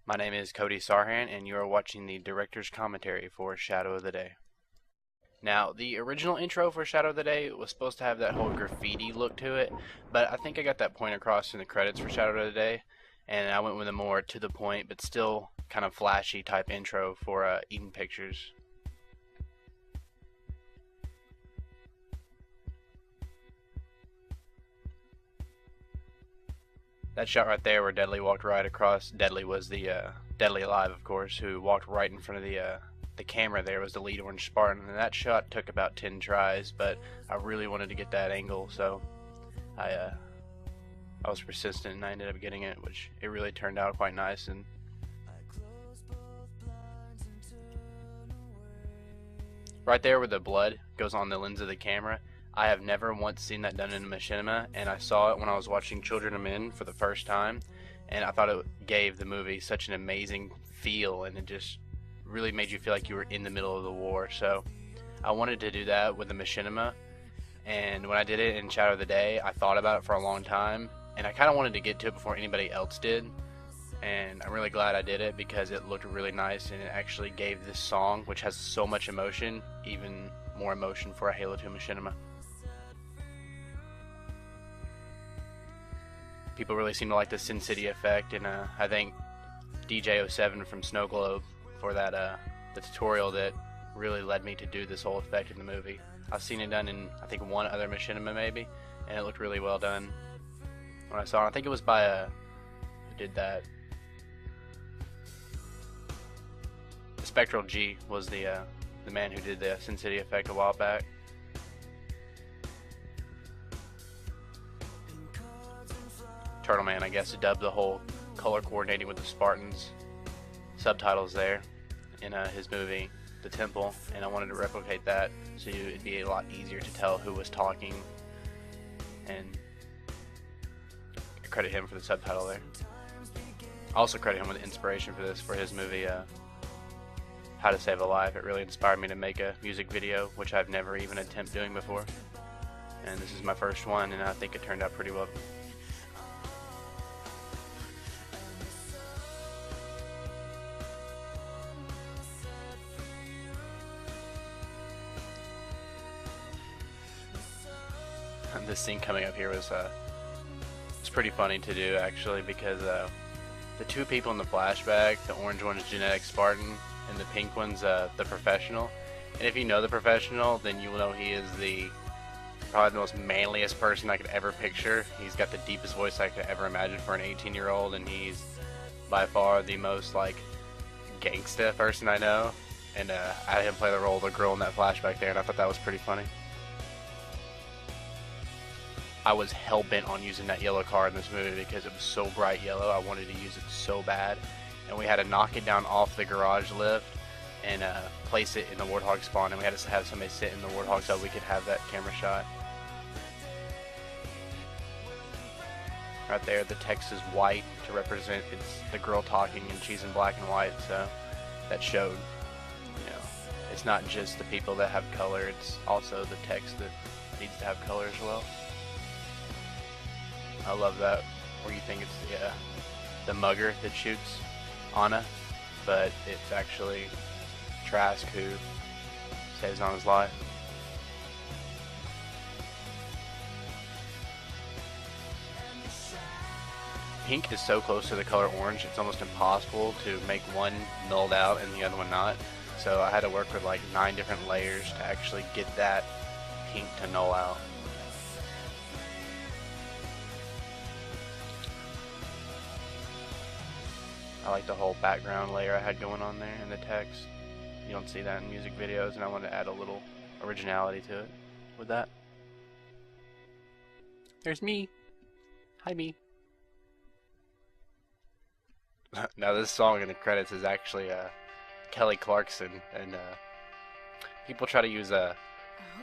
My name is Cody Sarhan, and you are watching the director's commentary for Shadow of the Day. Now, the original intro for Shadow of the Day was supposed to have that whole graffiti look to it, but I think I got that point across in the credits for Shadow of the Day, and I went with a more to the point, but still kind of flashy type intro for Eden Pictures. That shot right there where Deadly walked right across. Deadly was the Deadly Alive, of course, who walked right in front of the camera. There was the lead orange Spartan, and that shot took about 10 tries, but I really wanted to get that angle, so I was persistent, and I ended up getting it, which it really turned out quite nice. And right there where the blood goes on the lens of the camera, I have never once seen that done in a machinima, and I saw it when I was watching Children of Men for the first time, and I thought it gave the movie such an amazing feel, and it just really made you feel like you were in the middle of the war. So I wanted to do that with the machinima, and when I did it in Shadow of the Day, I thought about it for a long time, and I kind of wanted to get to it before anybody else did, and I'm really glad I did it because it looked really nice, and it actually gave this song, which has so much emotion, even more emotion for a Halo 2 machinima. People really seem to like the Sin City effect, and I think DJ07 from Snow Globe for that the tutorial that really led me to do this whole effect in the movie. I've seen it done in I think one other machinima maybe, and it looked really well done when I saw it. I think it was by who did that? The Spectral G was the man who did the Sin City effect a while back. Turtle Man, I guess, dubbed the whole color coordinating with the Spartans subtitles there in his movie The Temple, and I wanted to replicate that so it'd be a lot easier to tell who was talking, and I credit him for the subtitle there. I also credit him with the inspiration for this, for his movie How to Save a Life. It really inspired me to make a music video, which I've never even attempted doing before, and this is my first one, and I think it turned out pretty well. This scene coming up here was it's pretty funny to do actually, because the two people in the flashback, the orange one is Genetic Spartan and the pink one's the Professional. And if you know the Professional, then you will know he is probably the most manliest person I could ever picture. He's got the deepest voice I could ever imagine for an 18-year-old, and he's by far the most like gangsta person I know. And I had him play the role of the girl in that flashback there, and I thought that was pretty funny. I was hell-bent on using that yellow car in this movie because it was so bright yellow. I wanted to use it so bad, and we had to knock it down off the garage lift and place it in the Warthog spawn, and we had to have somebody sit in the Warthog so we could have that camera shot. Right there, the text is white to represent it's the girl talking, and she's in black and white, so that showed, you know, it's not just the people that have color, it's also the text that needs to have color as well. I love that, where you think it's the mugger that shoots Anna, but it's actually Trask who saves Anna's life. Pink is so close to the color orange, it's almost impossible to make one nulled out and the other one not. So I had to work with like 9 different layers to actually get that pink to null out. I like the whole background layer I had going on there in the text. You don't see that in music videos, and I wanted to add a little originality to it with that. There's me. Hi, me. Now this song in the credits is actually Kelly Clarkson, and people try to use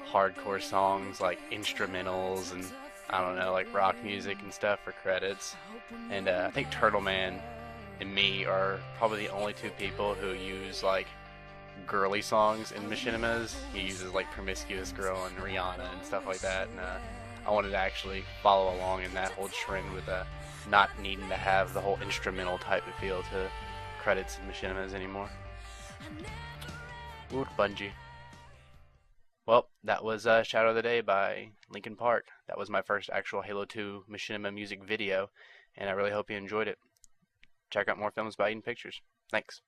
hardcore songs like instrumentals and I don't know, like rock music and stuff for credits. And I think Turtle Man and me are probably the only two people who use like girly songs in machinimas. He uses like Promiscuous Girl and Rihanna and stuff like that, and I wanted to actually follow along in that whole trend with not needing to have the whole instrumental type of feel to credits in machinimas anymore. Ooh, Bungie. Well, that was Shadow of the Day by Linkin Park. That was my first actual Halo 2 machinima music video, and I really hope you enjoyed it. Check out more films by Eden Pictures. Thanks.